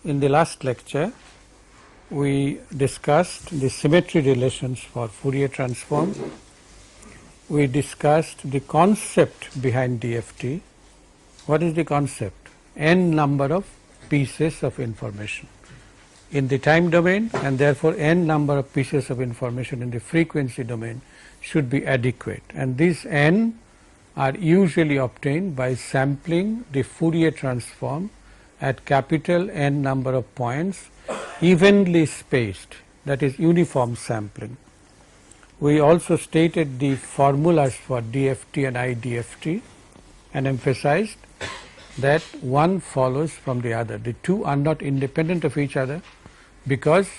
In the last lecture, we discussed the symmetry relations for Fourier transform. We discussed the concept behind DFT. What is the concept? N number of pieces of information in the time domain, and therefore n number of pieces of information in the frequency domain should be adequate, and these n are usually obtained by sampling the Fourier transform at capital N number of points evenly spaced, that is uniform sampling. We also stated the formulas for DFT and IDFT and emphasized that one follows from the other. The two are not independent of each other, because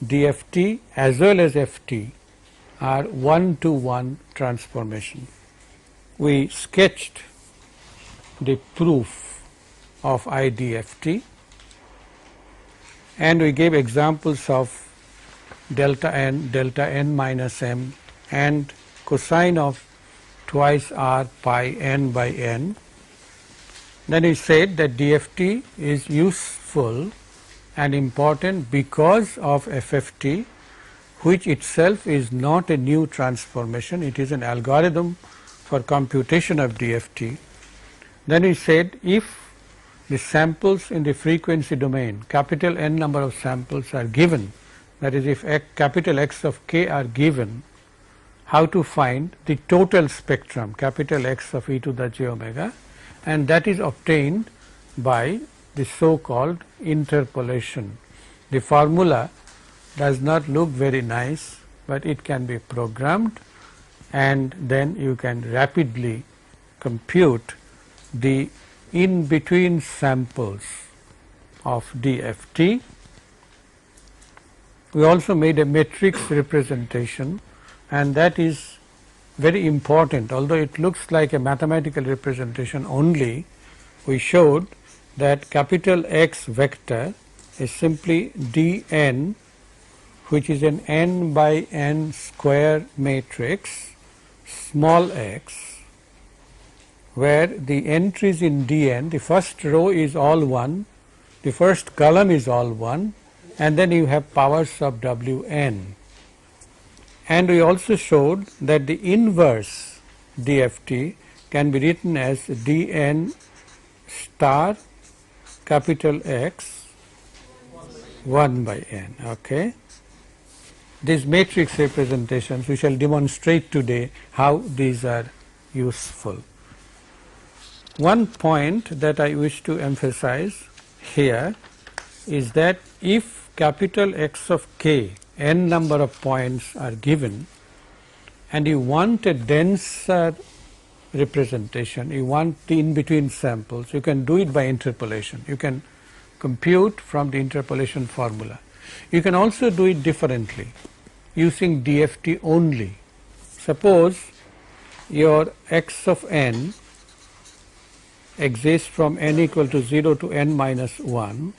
DFT as well as FT are one-to-one transformation. We sketched the proof of IDFT and we gave examples of delta n minus m and cosine of twice r pi n by n. Then we said that DFT is useful and important because of FFT, which itself is not a new transformation, it is an algorithm for computation of DFT. Then we said if the samples in the frequency domain, capital N number of samples are given, that is if capital X of k are given, how to find the total spectrum capital X of e to the j omega, and that is obtained by the so called interpolation. The formula does not look very nice, but it can be programmed and then you can rapidly compute the in between samples of DFT. We also made a matrix representation, and that is very important. Although it looks like a mathematical representation only, we showed that capital X vector is simply dn, which is an n by n square matrix small x, where the entries in dn, the first row is all 1, the first column is all 1, and then you have powers of wn. And we also showed that the inverse DFT can be written as dn star capital X 1 by n. Okay. These matrix representations, we shall demonstrate today how these are useful. One point that I wish to emphasize here is that if capital X of k, n number of points are given, and you want a denser representation, you want the in between samples, you can do it by interpolation. You can compute from the interpolation formula. You can also do it differently using DFT only. Suppose your X of n exists from n equal to 0 to n minus 1,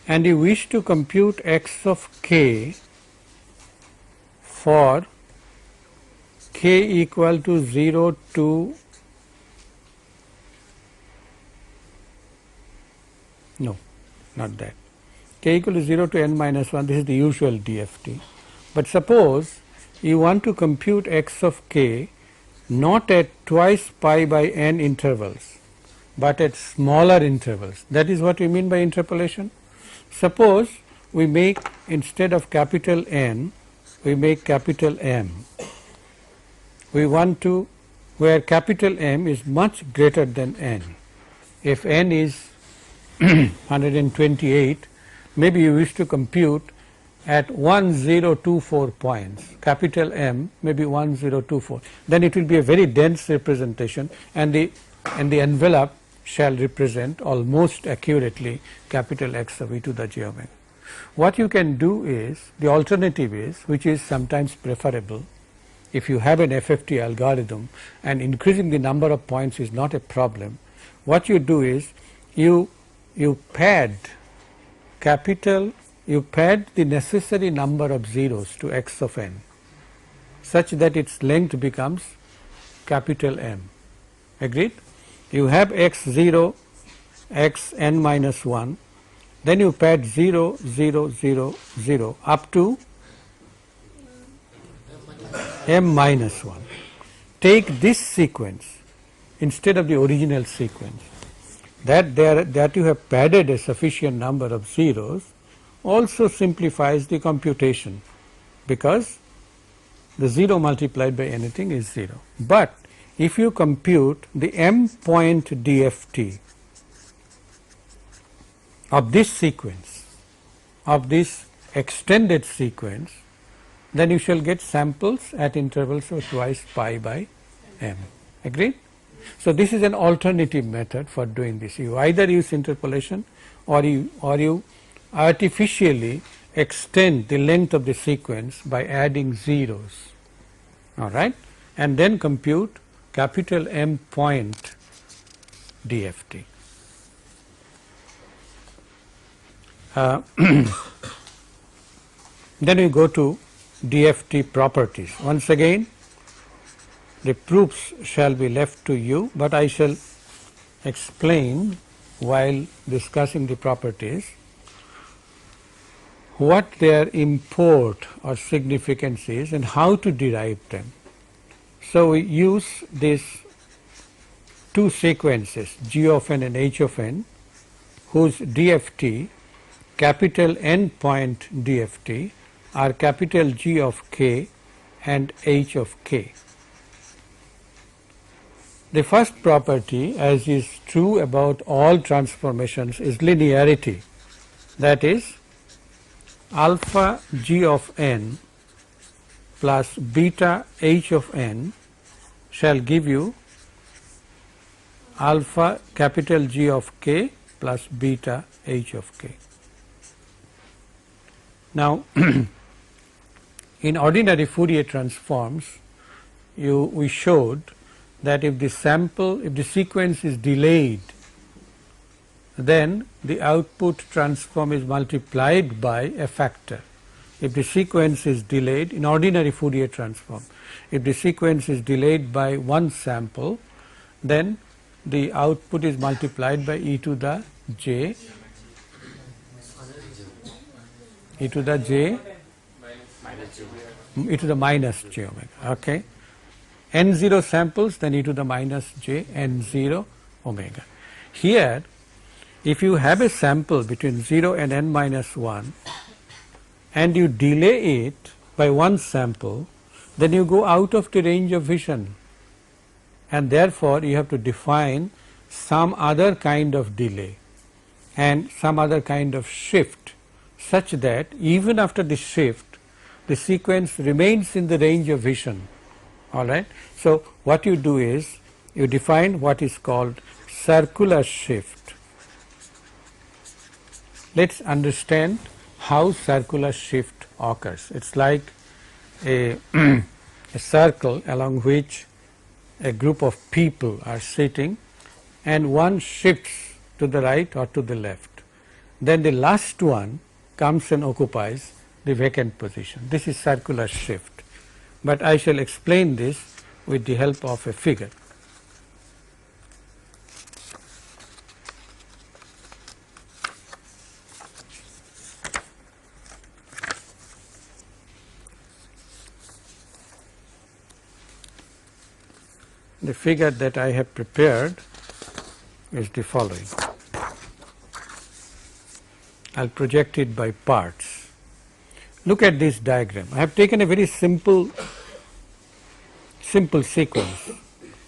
and you wish to compute X of k for k equal to 0 to no, not that, k equal to 0 to n minus 1, this is the usual DFT. But suppose you want to compute X of k not at twice pi by n intervals, but at smaller intervals. That is what we mean by interpolation. Suppose we make, instead of capital N, we make capital M. We want to, where capital M is much greater than n. If n is 128, maybe you wish to compute at 1024 points, capital M may be 1024, then it will be a very dense representation, and the envelope shall represent almost accurately capital X of e to the j omega. What you can do is, the alternative is, which is sometimes preferable, if you have an FFT algorithm and increasing the number of points is not a problem, what you do is you pad the necessary number of zeros to X of n such that its length becomes capital M. Agreed? You have x0, x n minus 1, then you pad 0, 0, 0, 0 up to m minus 1. Take this sequence instead of the original sequence. That you have padded a sufficient number of zeros also simplifies the computation, because the 0 multiplied by anything is 0. But if you compute the m point DFT of this sequence, of this extended sequence, then you shall get samples at intervals of twice pi by m. Agreed? So this is an alternative method for doing this. You either use interpolation or you artificially extend the length of the sequence by adding zeros, all right, and then compute capital M point DFT. Then we go to DFT properties. Once again, the proofs shall be left to you, but I shall explain while discussing the properties what their import or significance is and how to derive them. So we use these two sequences, g of n and h of n, whose DFT, capital N point DFT, are capital G of k and h of k. The first property, as is true about all transformations, is linearity. That is, alpha g of n plus beta h of n shall give you alpha capital G of k plus beta h of k. Now, in ordinary Fourier transforms, we showed that if the sequence is delayed, then the output transform is multiplied by a factor. If the sequence is delayed, in ordinary Fourier transform, if the sequence is delayed by one sample, then the output is multiplied by e to the j, e to the j, e to the minus j omega. Okay. n0 samples, then e to the minus j n0 omega. Here, if you have a sample between 0 and n minus 1 and you delay it by one sample, then you go out of the range of vision, and therefore you have to define some other kind of delay and some other kind of shift, such that even after the shift the sequence remains in the range of vision. All right. So what you do is you define what is called circular shift. Let's understand how circular shift occurs. It's like a circle along which a group of people are sitting, and one shifts to the right or to the left. Then the last one comes and occupies the vacant position. This is circular shift, but I shall explain this with the help of a figure. The figure that I have prepared is the following. I'll project it by parts. Look at this diagram. I have taken a very simple sequence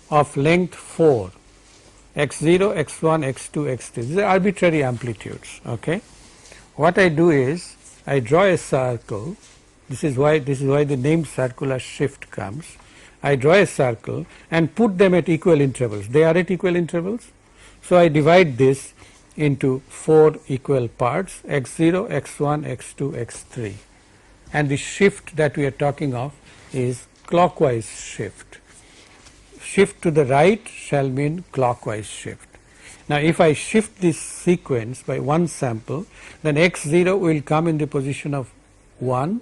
of length 4, x0, x1, x2, x3. These are arbitrary amplitudes. Okay. What I do is I draw a circle. This is why the name circular shift comes. I draw a circle and put them at equal intervals. They are at equal intervals. So I divide this into 4 equal parts, x0, x1, x2, x3. And the shift that we are talking of is clockwise shift. Shift to the right shall mean clockwise shift. Now if I shift this sequence by one sample, then x0 will come in the position of 1,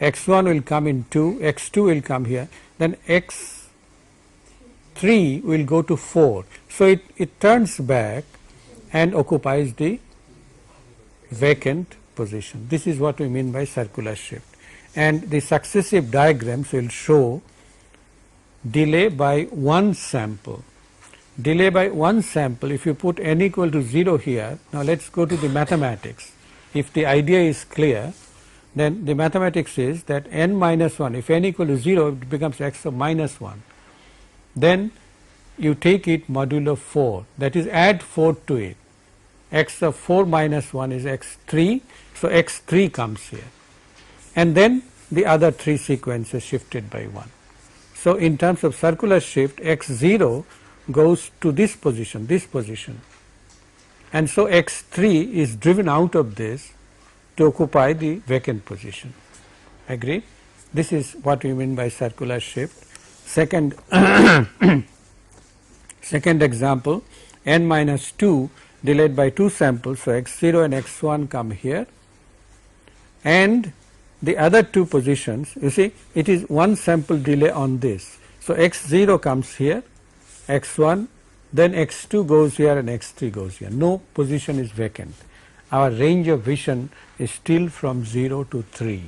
x1 will come in 2, x2 will come here, then x3 will go to 4. So it turns back and occupies the vacant position. This is what we mean by circular shift. And the successive diagrams will show delay by one sample. Delay by one sample, if you put n equal to 0 here, now let us go to the mathematics. If the idea is clear, then the mathematics is that n minus 1, if n equal to 0, it becomes x of minus 1. Then you take it modulo 4, that is add 4 to it. X of 4 minus 1 is x3, so x3 comes here. And then the other 3 sequences shifted by 1. So in terms of circular shift, x0 goes to this position, and so x3 is driven out of this to occupy the vacant position. Agree? This is what we mean by circular shift. Second second example, n minus 2 delayed by 2 samples, so x0 and x1 come here, and the other 2 positions, you see, it is one sample delay on this. So x0 comes here, x1, then x2 goes here and x3 goes here. No position is vacant. Our range of vision is still from 0 to 3.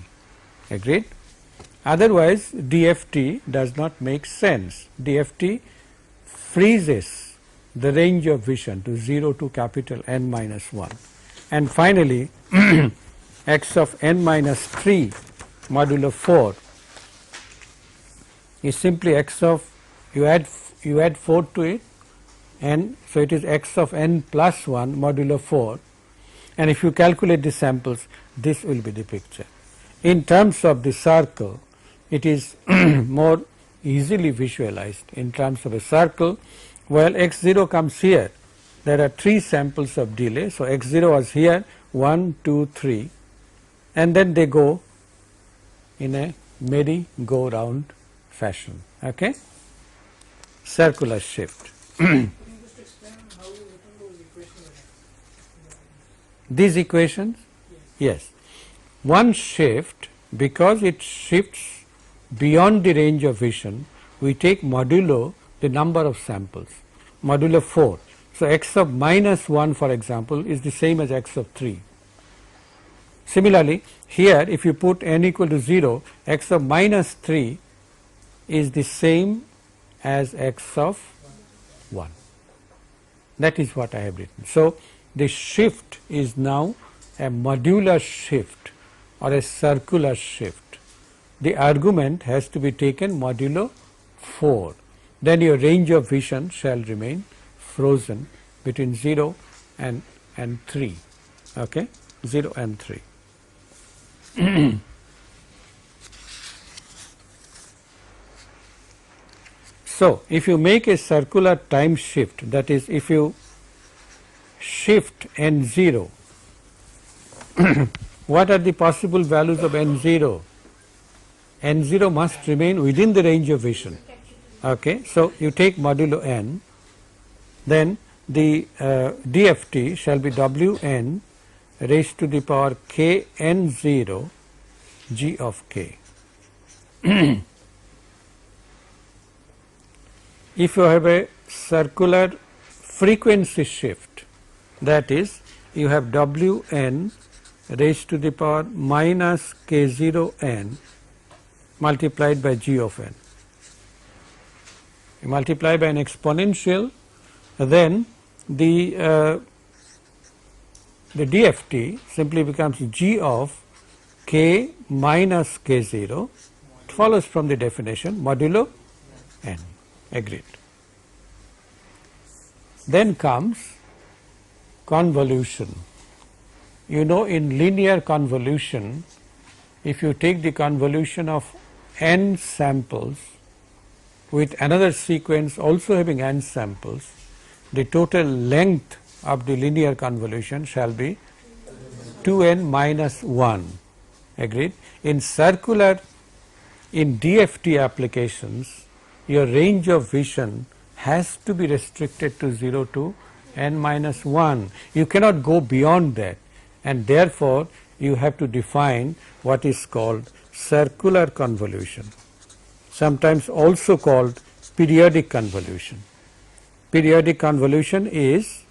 Agreed? Otherwise, DFT does not make sense. DFT freezes the range of vision to 0 to capital N minus 1. And finally, x of n minus 3 modulo 4 is simply x of, you add 4 to it, and so it is x of n plus 1 modulo 4, and if you calculate the samples, this will be the picture. In terms of the circle, it is more easily visualized. In terms of a circle, while x0 comes here, there are 3 samples of delay. So x0 was here, 1, 2, 3, and then they go in a merry-go-round fashion. Okay? Circular shift. Can you just explain how you written those equations? These equations? Yes. One shift, because it shifts beyond the range of vision, we take modulo the number of samples, modulo 4. So x of minus 1, for example, is the same as x of 3. Similarly, here if you put n equal to 0, x of minus 3 is the same as x of 1. That is what I have written. So the shift is now a modular shift or a circular shift. The argument has to be taken modulo 4. Then your range of vision shall remain frozen between 0 and 3. Okay? 0 and 3. So if you make a circular time shift, that is, if you shift n0, what are the possible values of n0? N0 must remain within the range of vision. Okay, so you take modulo n, then the DFT shall be Wn raised to the power k n0 g of k. If you have a circular frequency shift, that is, you have Wn raised to the power minus k0 n multiplied by g of n. You multiply by an exponential, then the DFT simply becomes g of k minus k0. It follows from the definition modulo n. Agreed. Then comes convolution. You know, in linear convolution, if you take the convolution of n samples with another sequence also having n samples, the total length of the linear convolution shall be 2n minus 1. Agreed? In circular, in DFT applications, your range of vision has to be restricted to 0 to n minus 1. You cannot go beyond that, and therefore you have to define what is called circular convolution, sometimes also called periodic convolution. Periodic convolution is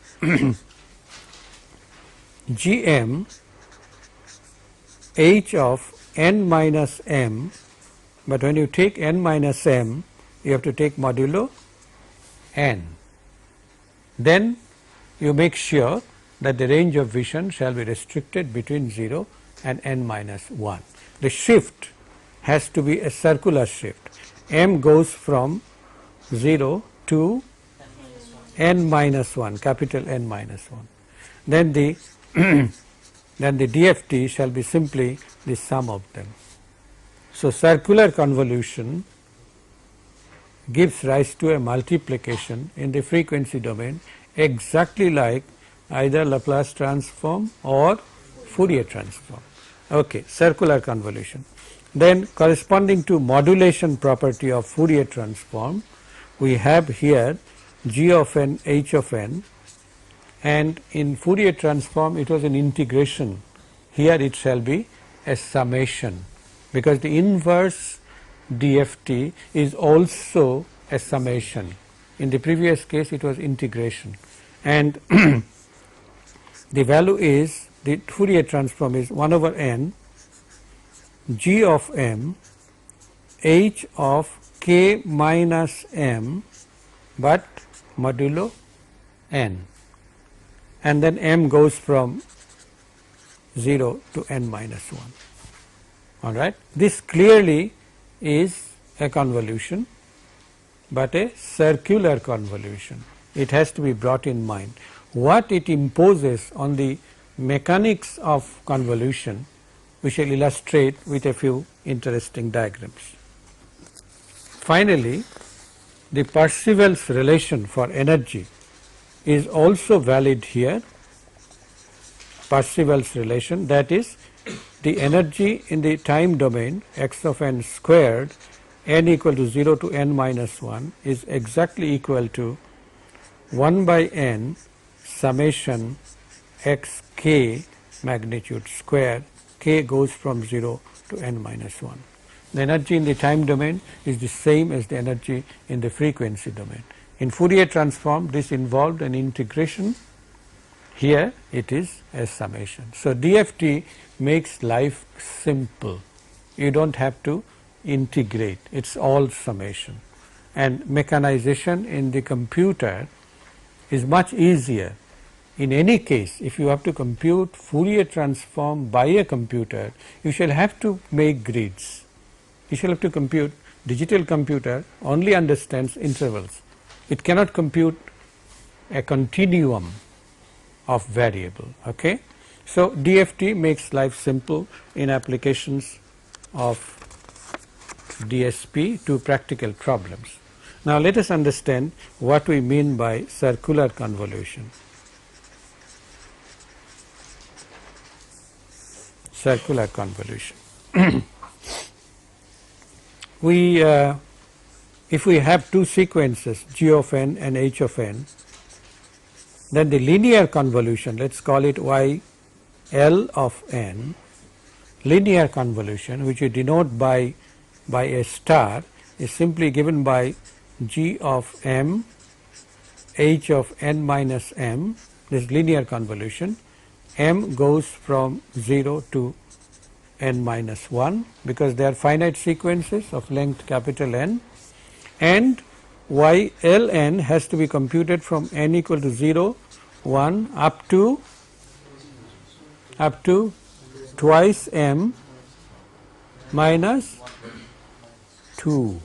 GM h of n minus m, but when you take n minus m, you have to take modulo n. Then you make sure that the range of vision shall be restricted between 0 and n minus 1. The shift has to be a circular shift. M goes from 0 to n minus 1, capital N minus 1. Then the then the DFT shall be simply the sum of them. So, circular convolution gives rise to a multiplication in the frequency domain exactly like either Laplace transform or Fourier transform. Okay, circular convolution. Then corresponding to modulation property of Fourier transform, we have here g of n, h of n, and in Fourier transform it was an integration. Here it shall be a summation, because the inverse DFT is also a summation. In the previous case it was integration, and the value is, the Fourier transform is 1 over n g of m h of k minus m, but modulo n, and then m goes from 0 to n minus 1. All right. This clearly is a convolution, but a circular convolution. It has to be brought in mind. What it imposes on the mechanics of convolution, we shall illustrate with a few interesting diagrams. Finally, the Parseval's relation for energy is also valid here. Parseval's relation, that is, the energy in the time domain x of n squared, n equal to 0 to n minus 1, is exactly equal to 1 by n summation x k magnitude square, k goes from 0 to n minus 1. The energy in the time domain is the same as the energy in the frequency domain. In Fourier transform, this involved an integration. Here it is a summation. So, DFT makes life simple. You do not have to integrate, it is all summation, and mechanization in the computer is much easier. In any case, if you have to compute Fourier transform by a computer, you shall have to make grids. You shall have to compute. Digital computer only understands intervals. It cannot compute a continuum of variable. Okay? So, DFT makes life simple in applications of DSP to practical problems. Now, let us understand what we mean by circular convolution. Circular convolution. If we have two sequences g of n and h of n, then the linear convolution, let us call it y L of n, linear convolution, which we denote by a star, is simply given by g of m h of n minus m, this linear convolution. M goes from 0 to n minus 1, because they are finite sequences of length capital N, and y L n has to be computed from n equal to 0, 1 up to twice m minus 2.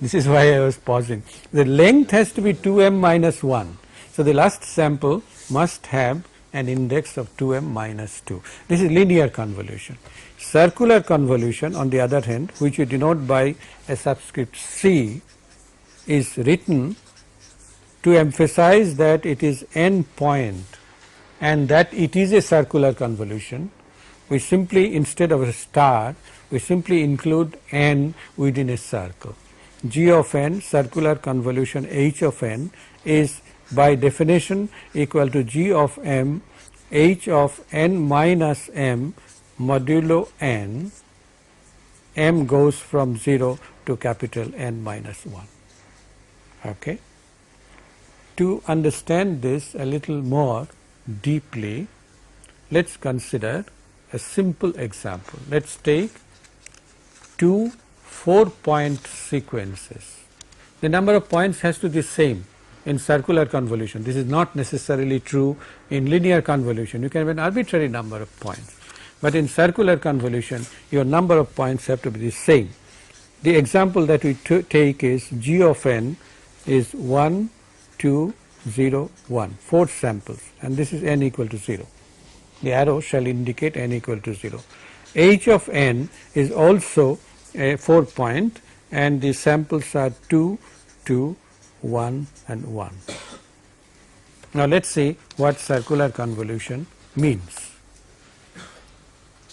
This is why I was pausing. The length has to be 2m minus 1. So, the last sample must have an index of 2m minus 2. This is linear convolution. Circular convolution, on the other hand, which we denote by a subscript c, is written to emphasize that it is n point and that it is a circular convolution. We simply, instead of a star, we simply include n within a circle. G of n, circular convolution h of n, is by definition equal to g of m h of n minus m modulo n, m goes from 0 to capital N minus 1. Okay. To understand this a little more deeply, let us consider a simple example. Let us take two 4-point sequences. The number of points has to be same in circular convolution. This is not necessarily true in linear convolution. You can have an arbitrary number of points, but in circular convolution your number of points have to be the same. The example that we take is g of n is 1, 2, 0, 1, 4 samples, and this is n equal to 0. The arrow shall indicate n equal to 0. H of n is also a 4-point, and the samples are 2, 2, 1 and 1. Now let us see what circular convolution means.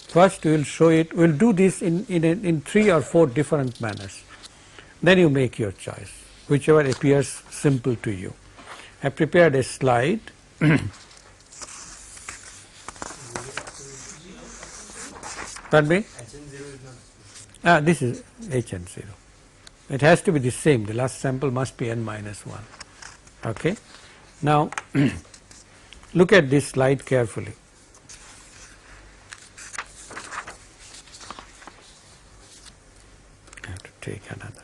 First we will show it, we will do this in 3 or 4 different manners. Then you make your choice, whichever appears simple to you. I have prepared a slide. Pardon me? This is Hn0. It has to be the same. The last sample must be n minus 1. Okay. Now look at this slide carefully. I have to take another.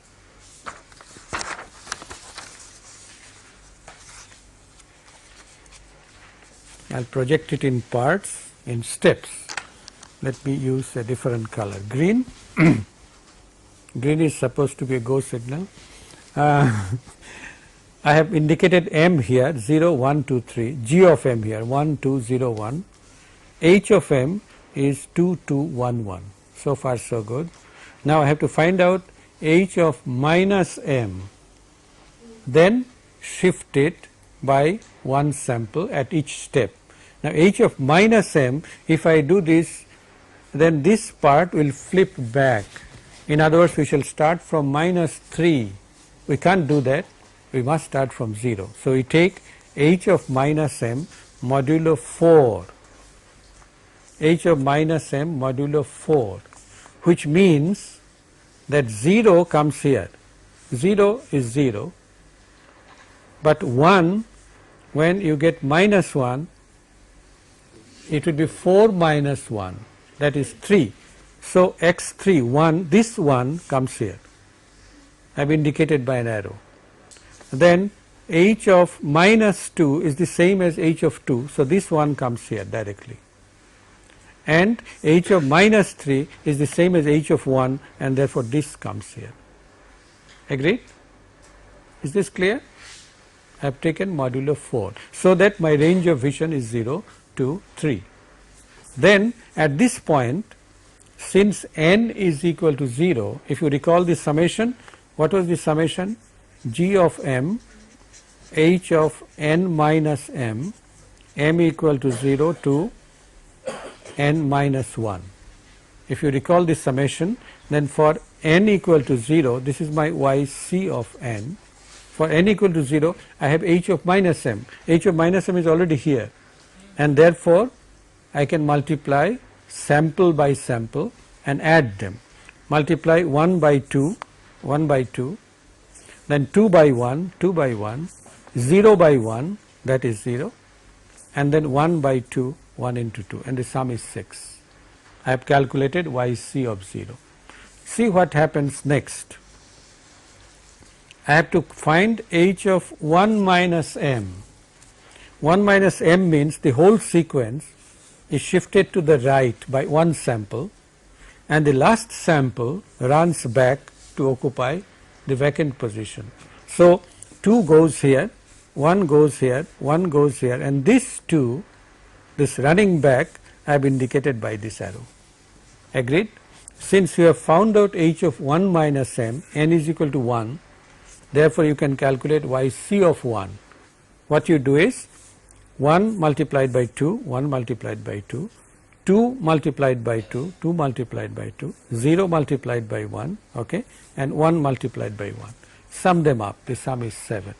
I will project it in parts, in steps. Let me use a different color. Green. Green is supposed to be a go signal. I have indicated m here 0, 1, 2, 3, g of m here 1, 2, 0, 1, h of m is 2, 2, 1, 1. So far so good. Now I have to find out h of minus m, then shift it by one sample at each step. Now h of minus m, if I do this, then this part will flip back. In other words, we shall start from minus 3. We can't do that. We must start from 0. So we take h of minus m modulo 4. H of minus m modulo 4, which means that 0 comes here. 0 is 0, but 1, when you get minus 1, it will be 4 minus 1, that is 3. So x3, 1, this 1 comes here. I have indicated by an arrow. Then h of minus 2 is the same as h of 2, so this 1 comes here directly. And h of minus 3 is the same as h of 1, and therefore this comes here. Agreed? Is this clear? I have taken modulo 4, so that my range of vision is 0, 2, 3. Then at this point, since n is equal to 0, if you recall the summation, what was the summation? G of m, h of n minus m, m equal to 0 to n minus 1. If you recall the summation, then for n equal to 0, this is my yc of n. For n equal to 0, I have h of minus m. H of minus m is already here, and therefore I can multiply sample by sample and add them. Multiply 1 by 2, 1 by 2, then 2 by 1, 2 by 1, 0 by 1, that is 0, and then 1 by 2, 1 into 2, and the sum is 6. I have calculated yc of 0. See what happens next. I have to find h of 1 minus m. 1 minus m means the whole sequence is shifted to the right by one sample, and the last sample runs back to occupy the vacant position. So 2 goes here, 1 goes here, 1 goes here, and this 2, this running back, I have indicated by this arrow. Agreed? Since you have found out h of 1 minus m, n is equal to 1, therefore you can calculate yc of 1. What you do is 1 multiplied by 2, 1 multiplied by 2, 2 multiplied by 2, 2 multiplied by 2, 0 multiplied by 1, okay, and 1 multiplied by 1. Sum them up, the sum is 7.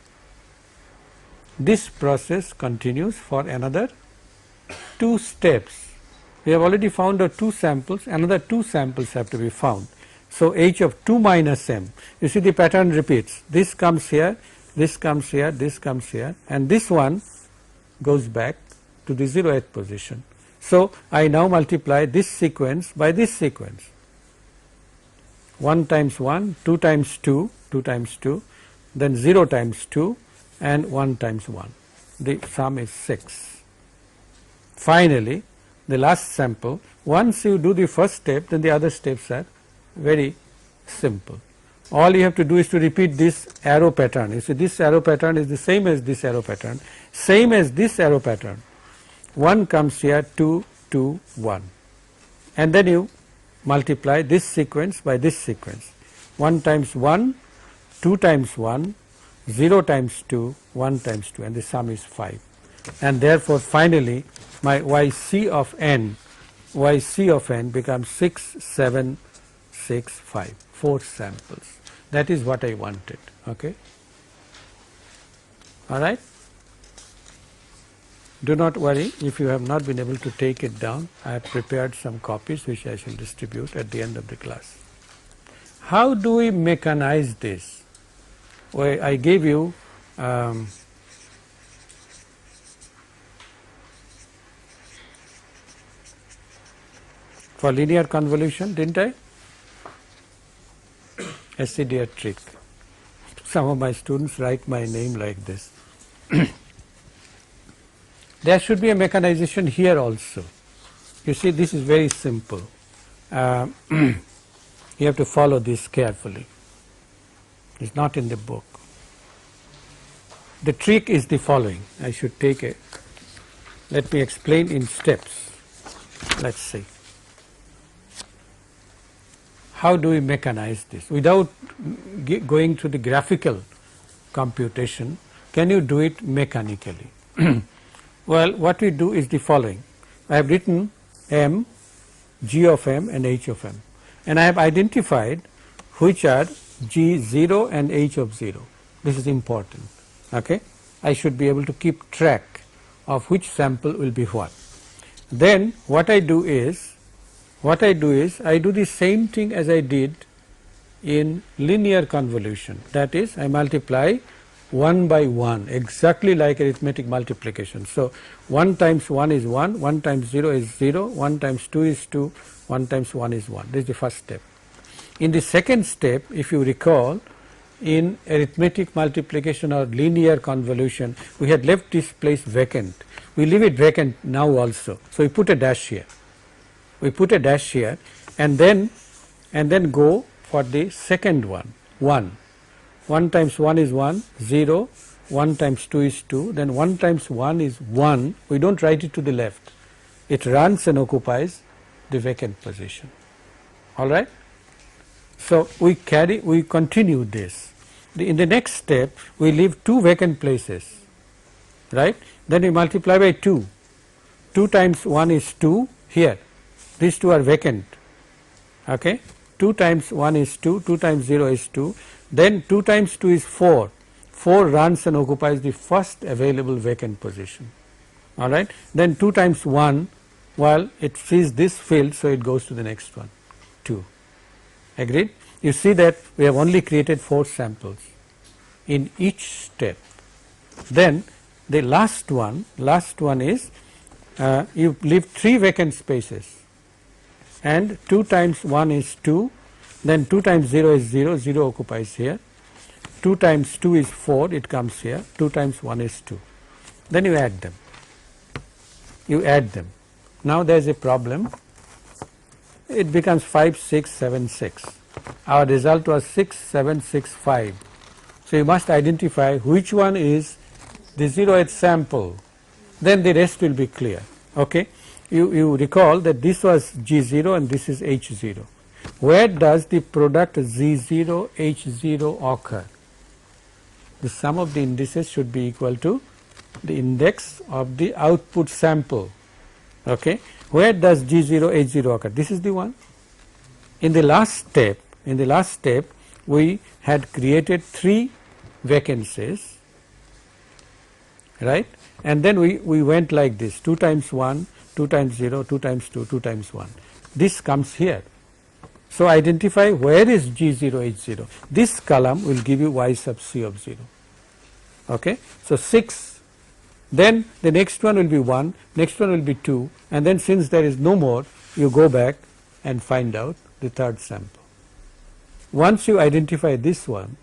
This process continues for another 2 steps. We have already found out 2 samples, another 2 samples have to be found. So h of 2 minus m, you see the pattern repeats. This comes here, this comes here, this comes here, and this one goes back to the 0th position. So, I now multiply this sequence by this sequence, 1 times 1, 2 times 2, 2 times 2, then 0 times 2 and 1 times 1. The sum is 6. Finally, the last sample, once you do the first step, then the other steps are very simple. All you have to do is to repeat this arrow pattern. You see, this arrow pattern is the same as this arrow pattern, same as this arrow pattern. 1 comes here, 2, 2, 1. And then you multiply this sequence by this sequence. 1 times 1, 2 times 1, 0 times 2, 1 times 2, and the sum is 5. And therefore, finally, my yc of n becomes 6, 7, 6, 5, 4 samples. That is what I wanted. Okay. All right. Do not worry if you have not been able to take it down. I have prepared some copies which I shall distribute at the end of the class. How do we mechanize this? Well, I gave you for linear convolution, didn't I? SCDR trick. Some of my students write my name like this. There should be a mechanization here also. You see, this is very simple. You have to follow this carefully. It's not in the book. The trick is the following. I should take it. Let me explain in steps. Let's see. How do we mechanize this? Without going through the graphical computation, can you do it mechanically? Well, what we do is the following. I have written m, g of m and h of m, and I have identified which are g0 and h of 0. This is important. Okay? I should be able to keep track of which sample will be what. Then what I do is I do the same thing as I did in linear convolution. That is, I multiply 1 by 1, exactly like arithmetic multiplication. So, 1 times 1 is 1, 1 times 0 is 0, 1 times 2 is 2, 1 times 1 is 1. This is the first step. In the second step, if you recall, in arithmetic multiplication or linear convolution, we had left this place vacant. We leave it vacant now also. So, we put a dash here. We put a dash here and then go for the second one, 1. 1 times 1 is 1, 0, 1 times 2 is 2, then 1 times 1 is 1. We don't write it to the left. It runs and occupies the vacant position. All right. So, we continue this. In the next step, we leave 2 vacant places, right. Then we multiply by 2. 2 times 1 is 2 here. These 2 are vacant. Okay. 2 times 1 is 2, 2 times 0 is 2. Then 2 times 2 is 4. 4 runs and occupies the first available vacant position. All right. Then 2 times 1, well, it sees this field, so it goes to the next one, 2. Agreed? You see that we have only created 4 samples in each step. Then the last one is you leave 3 vacant spaces, and 2 times 1 is 2, then 2 times 0 is 0, 0 occupies here, 2 times 2 is 4, it comes here, 2 times 1 is 2. Then you add them. Now there is a problem. It becomes 5, 6, 7, 6. Our result was 6, 7, 6, 5. So you must identify which one is the 0th sample. Then the rest will be clear. Okay. You recall that this was G0 and this is H0. Where does the product Z0, H0 occur? The sum of the indices should be equal to the index of the output sample. Okay. Where does G0, H0 occur? This is the one. In the last step, we had created 3 vacancies, right? And then we went like this, 2 times 1, 2 times 0, 2 times 2, 2 times 1. This comes here. So identify where is G0, H0. This column will give you Y sub C of 0. Okay. So 6, Then the next one will be 1, next one will be 2, and then since there is no more, you go back and find out the third sample. Once you identify this one,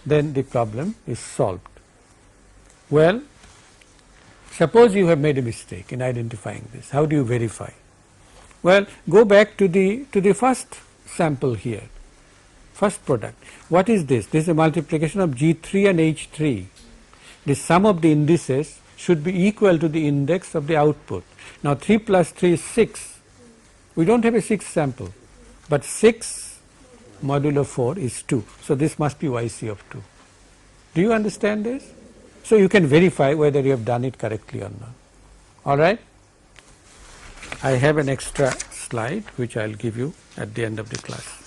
then the problem is solved. Well, suppose you have made a mistake in identifying this. How do you verify? Well, go back to the first sample here, first product. What is this? This is a multiplication of G3 and H3. The sum of the indices should be equal to the index of the output. Now 3 plus 3 is 6. We don't have a 6th sample, but 6 modulo 4 is 2. So this must be YC of 2. Do you understand this? So you can verify whether you have done it correctly or not. All right? I have an extra slide which I will give you at the end of the class.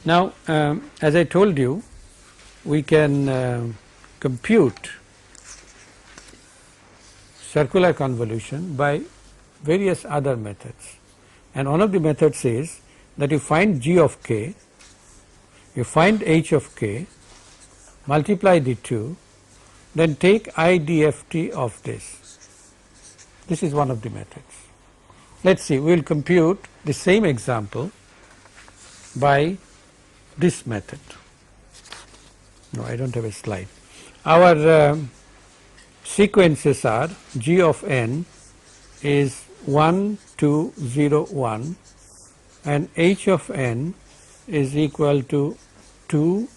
Now, as I told you, we can compute circular convolution by various other methods, and one of the methods is that you find G of k, you find H of k, multiply the two, then take IDFT of this. This is one of the methods. Let us see, we will compute the same example by this method. No, I don't have a slide. Our sequences are G of n is 1, 2, 0, 1, and H of n is equal to 2,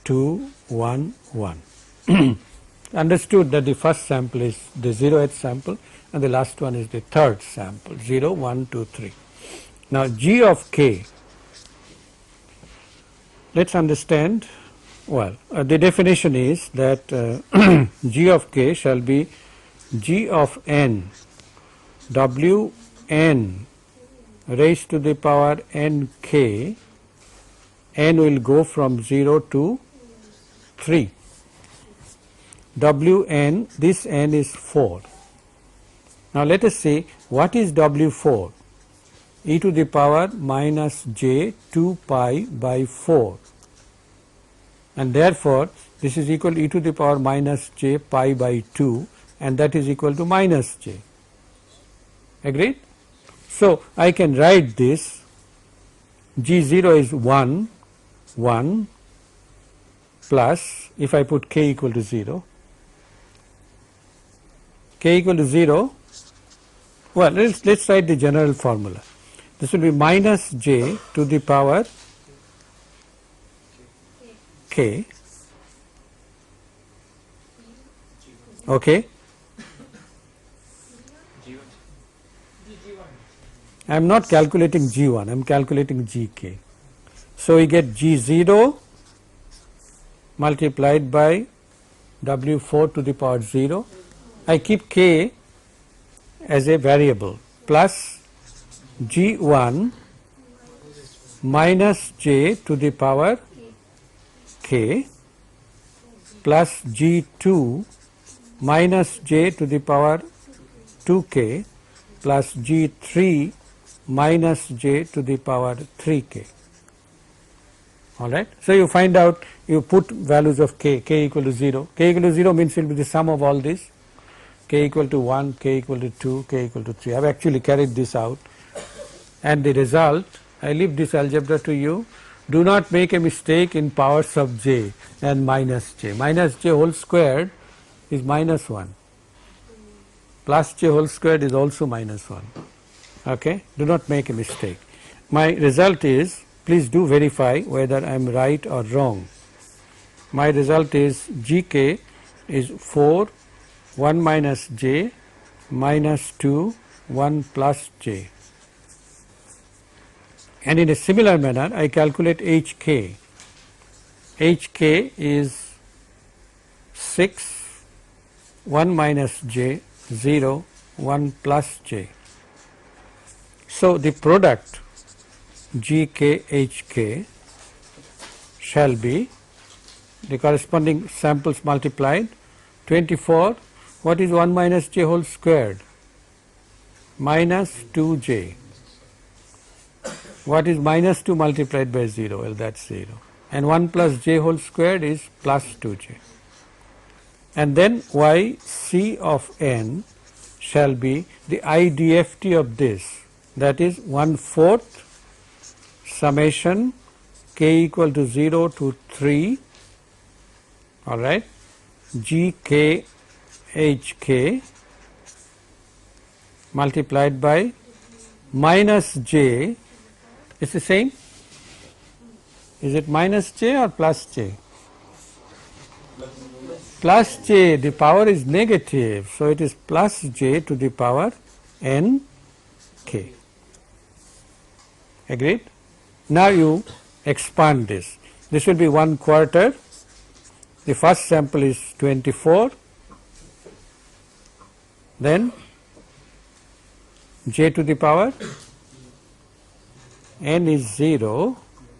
2, 1, 1. Understood that the first sample is the 0th sample and the last one is the third sample, 0, 1, 2, 3. Now G of k, let us understand, well, the definition is that G of k shall be G of n, W n raised to the power n k, n will go from 0 to 3. W n, this n is 4. Now let us see what is W4, e to the power minus j 2 pi by 4, and therefore this is equal to e to the power minus j pi by 2, and that is equal to minus j. Agreed? So I can write this G0 is 1, 1 plus, if I put k equal to 0, k equal to 0, well, let's write the general formula. This will be minus j to the power k, okay. I am not calculating G1, I am calculating Gk. So we get G0 multiplied by W4 to the power 0. I keep k as a variable, plus G1 minus j to the power k plus G2 minus j to the power 2k plus G3 minus j to the power 3k. Alright. So you find out, you put values of k equal to 0. K equal to 0 means it will be the sum of all these. K equal to 1, k equal to 2, k equal to 3. I have actually carried this out, and the result, I leave this algebra to you. Do not make a mistake in powers of j and minus j. Minus j whole squared is minus 1. Plus j whole squared is also minus 1. Okay? Do not make a mistake. My result is, please do verify whether I am right or wrong. My result is Gk is 4, 1 minus j minus 2, 1 plus j. And in a similar manner, I calculate Hk. Hk is 6, 1 minus j, 0, 1 plus j. So the product Gk Hk shall be the corresponding samples multiplied 24. What is 1 minus j whole squared? Minus 2j. What is minus 2 multiplied by 0? Well, that is 0. and 1 plus j whole squared is plus 2j. And then y c of n shall be the IDFT of this, that is 1/4 summation k equal to 0 to 3, all right, g k h k multiplied by minus j. It's the same. Is it minus j or plus j? Plus j, the power is negative, so it is plus j to the power n k. Agreed? Now you expand this. This will be 1/4. The first sample is 24. Then j to the power n is 0.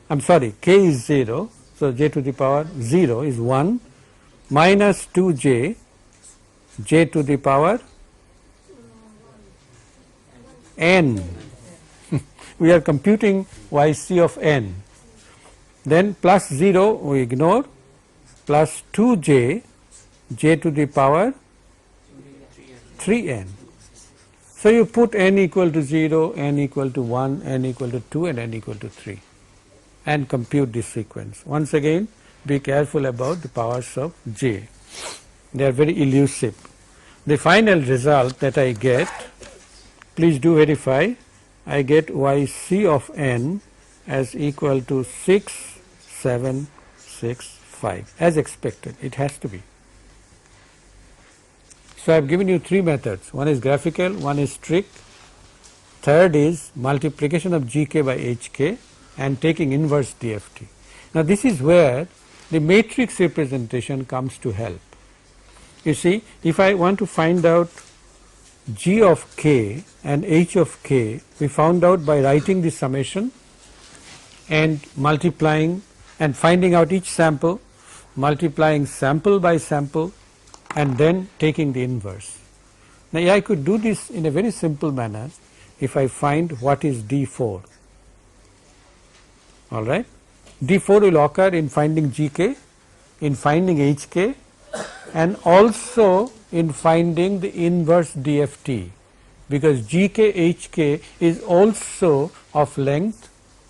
I am sorry, k is 0. So j to the power 0 is 1 minus 2j, j to the power n. We are computing yc of n. Then plus 0 we ignore, plus 2j, j to the power 3n. So you put n equal to 0, n equal to 1, n equal to 2 and n equal to 3 and compute this sequence. Once again, be careful about the powers of j. They are very elusive. The final result that I get, please do verify, I get yc of n as equal to 6765 as expected. It has to be. So I have given you 3 methods. One is graphical, one is trig, third is multiplication of gk by hk and taking inverse DFT. Now this is where the matrix representation comes to help. You see, if I want to find out g of k and h of k, we found out by writing the summation and multiplying and finding out each sample, multiplying sample by sample and then taking the inverse. Now I could do this in a very simple manner if I find what is D4. All right. D4 will occur in finding gk, in finding hk and also in finding the inverse DFT, because gk hk is also of length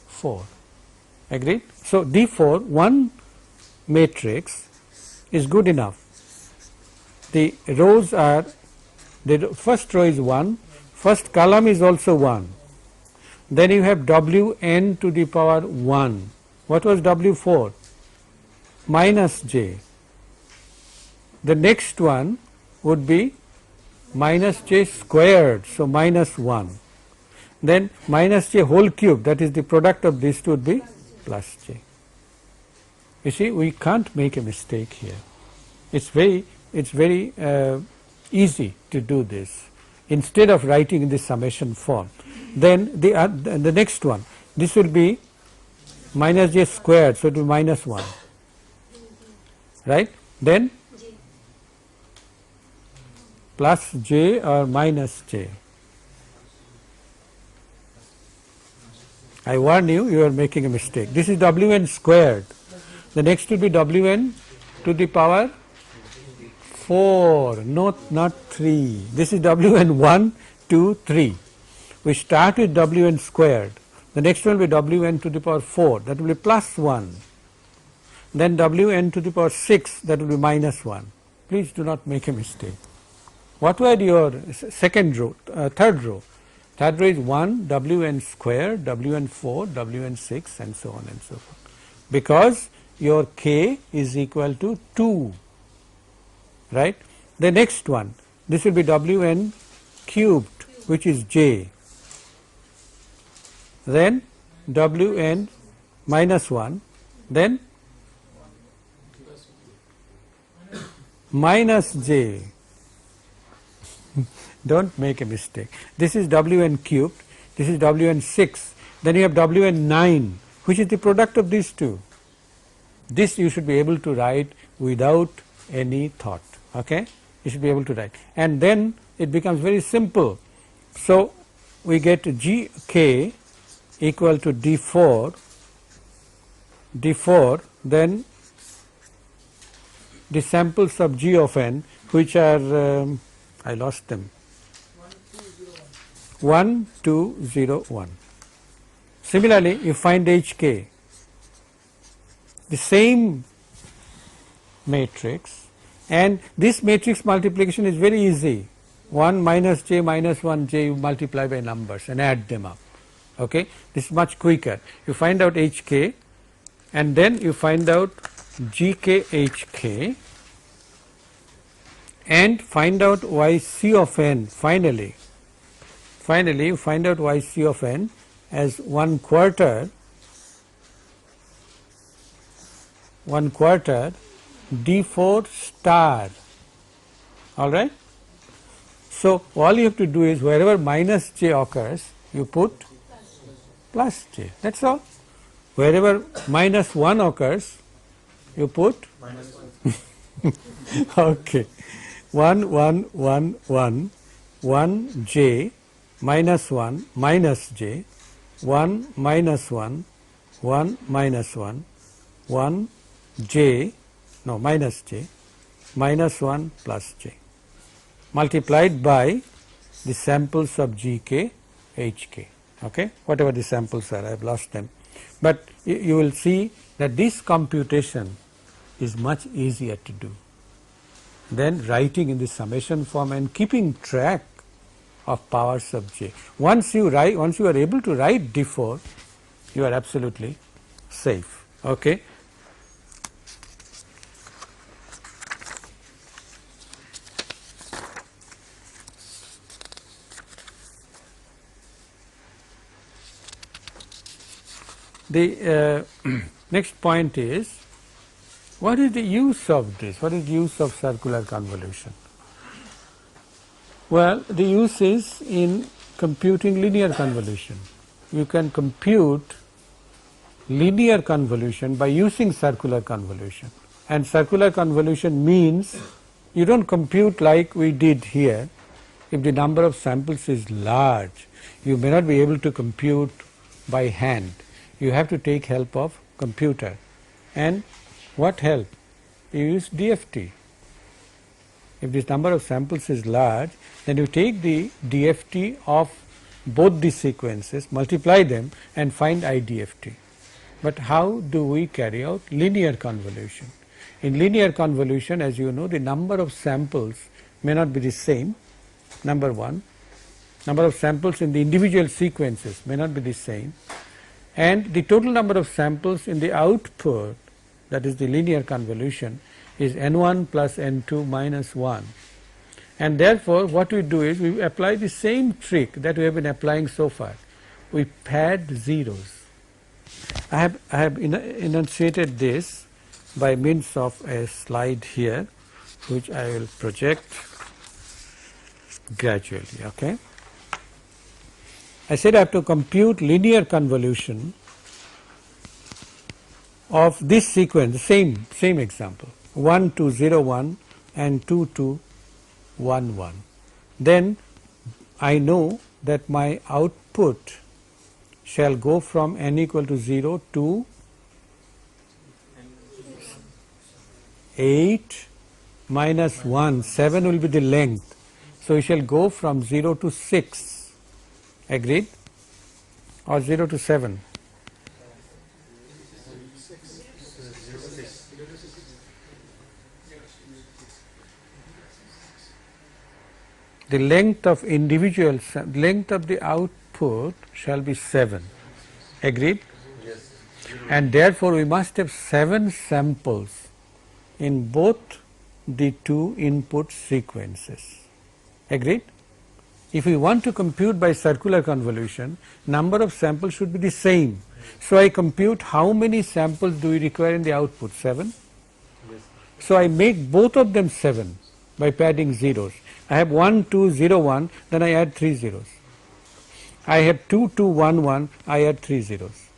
4. Agreed? So D4, one matrix is good enough. The rows are, the first row is 1, first column is also 1. Then you have Wn to the power 1. What was W4? Minus j. The next one would be minus j squared, so minus 1. Then minus j whole cube, that is the product of these two, would be plus j. You see, we can't make a mistake here. It's very easy to do this instead of writing in the summation form. Then the next one, this will be minus j squared, so it will be minus 1, right? Then plus j or minus j. I warn you, you are making a mistake. This is Wn squared. The next will be Wn to the power 4, not 3. This is Wn 1, 2, 3. We start with Wn squared. The next one will be Wn to the power 4, that will be plus 1. Then Wn to the power 6, that will be minus 1. Please do not make a mistake. What were your second row, third row? Third row is 1, Wn squared, Wn 4, Wn 6 and so on and so forth. Because your k is equal to 2, right? The next one, this will be Wn cubed, which is j. Then Wn minus 1, then minus j. Don't make a mistake. This is Wn cubed, this is Wn 6, then you have Wn 9, which is the product of these two. This you should be able to write without any thought, okay? You should be able to write. And then it becomes very simple. So we get gk equal to D4 D4, then the samples of G of n, which are, I lost them, 1, 2, 0, 1. Similarly, you find Hk, the same matrix, and this matrix multiplication is very easy. 1 minus j minus 1 j, you multiply by numbers and add them up. Okay, this is much quicker. You find out Hk, and then you find out GK and find out Yc of n. Finally you find out Yc of n as 1/4 D4 star. All right. So all you have to do is wherever minus j occurs, you put plus j. That's all. Wherever minus 1 occurs, you put minus 1. Okay. 1, 1, 1, 1, 1 j minus 1 minus j, 1 minus 1, 1 minus 1, 1 j, no minus j, minus 1 plus j, multiplied by the samples of Gk, Hk. Okay, whatever the samples are, I have lost them. But you will see that this computation is much easier to do than writing in the summation form and keeping track of powers of j. Once you are able to write D4, you are absolutely safe. Okay. The next point is, what is the use of this? What is the use of circular convolution? Well, the use is in computing linear convolution. You can compute linear convolution by using circular convolution. And circular convolution means you don't compute like we did here. If the number of samples is large, you may not be able to compute by hand. You have to take help of computer. And what help? You use DFT. If this number of samples is large, then you take the DFT of both the sequences, multiply them and find IDFT. But how do we carry out linear convolution? In linear convolution, as you know, the number of samples may not be the same, number one. Number of samples in the individual sequences may not be the same. And the total number of samples in the output, that is the linear convolution, is n1 plus n2 minus 1. And therefore, what we do is we apply the same trick that we have been applying so far. We pad zeros. I have enunciated this by means of a slide here, which I will project gradually. Okay. I said I have to compute linear convolution of this sequence, same example, 1 2 0 1 and 2 2 1 1. Then I know that my output shall go from n equal to 0 to 8 minus 1, 7 will be the length. So we shall go from 0 to 6. Agreed? Or 0 to 7? The length of length of the output shall be 7. Agreed? Yes. And therefore we must have 7 samples in both the two input sequences. Agreed? If we want to compute by circular convolution, number of samples should be the same. So I compute how many samples do we require in the output? 7? Yes. So I make both of them 7 by padding zeros. I have 1 2 0 1, then I add 3 zeros. I have 2 2 1 1, I add 3 zeros.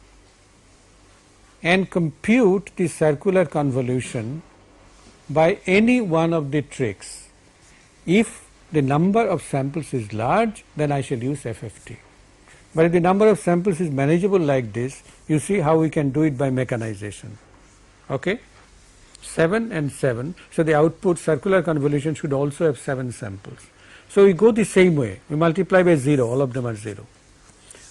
And compute the circular convolution by any one of the tricks. If the number of samples is large, then I shall use FFT. But if the number of samples is manageable like this, you see how we can do it by mechanization. Okay? 7 and 7. So, the output circular convolution should also have 7 samples. So, we go the same way, we multiply by 0, all of them are 0.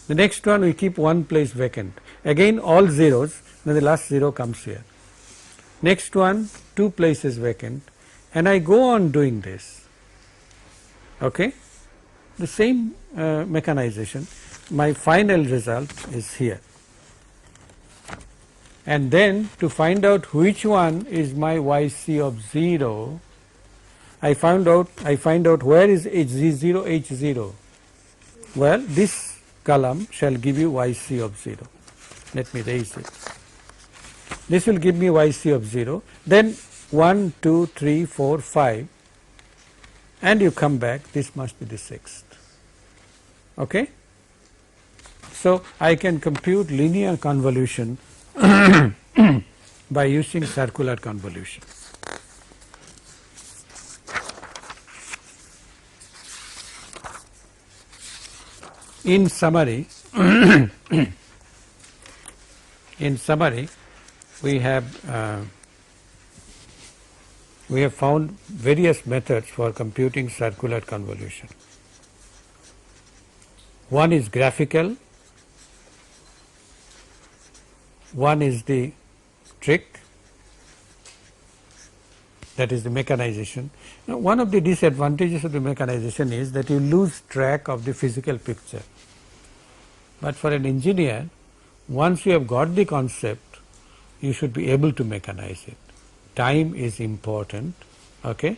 The next one we keep one place vacant, again all zeros, then the last 0 comes here. Next one 2 places vacant, and I go on doing this. Okay? The same mechanization. My final result is here. And then to find out which one is my YC of 0, I find out where is H0, H0. Well, this column shall give you YC of 0. Let me raise it. This will give me YC of 0. Then 1, 2, 3, 4, 5, and you come back, this must be the 6th. Okay? So, I can compute linear convolution by using circular convolution. In summary, we have found various methods for computing circular convolution. One is graphical, one is the trick, that is the mechanization. Now, one of the disadvantages of the mechanization is that you lose track of the physical picture. But for an engineer, once you have got the concept, you should be able to mechanize it. Time is important, okay,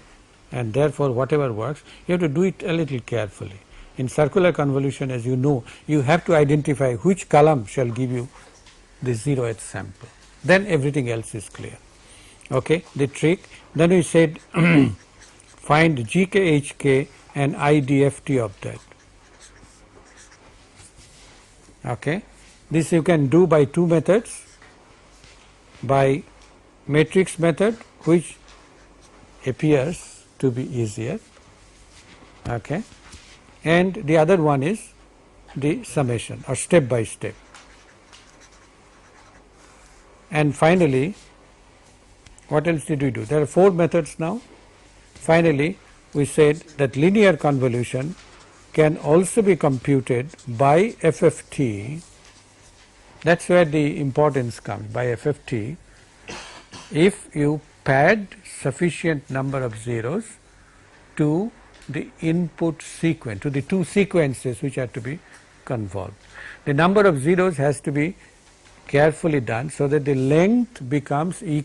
and therefore whatever works, you have to do it a little carefully. In circular convolution, as you know, you have to identify which column shall give you the 0th sample, then everything else is clear. Okay, the trick, then we said find GK, HK and IDFT of that. Okay, this you can do by 2 methods, by matrix method, which appears to be easier, okay, and the other one is the summation or step by step. And finally, what else did we do? There are 4 methods now. Finally, we said that linear convolution can also be computed by FFT. That is where the importance comes, by FFT, if you pad sufficient number of zeros to the input sequence, to the 2 sequences which are to be convolved. The number of zeros has to be carefully done so that the length becomes equal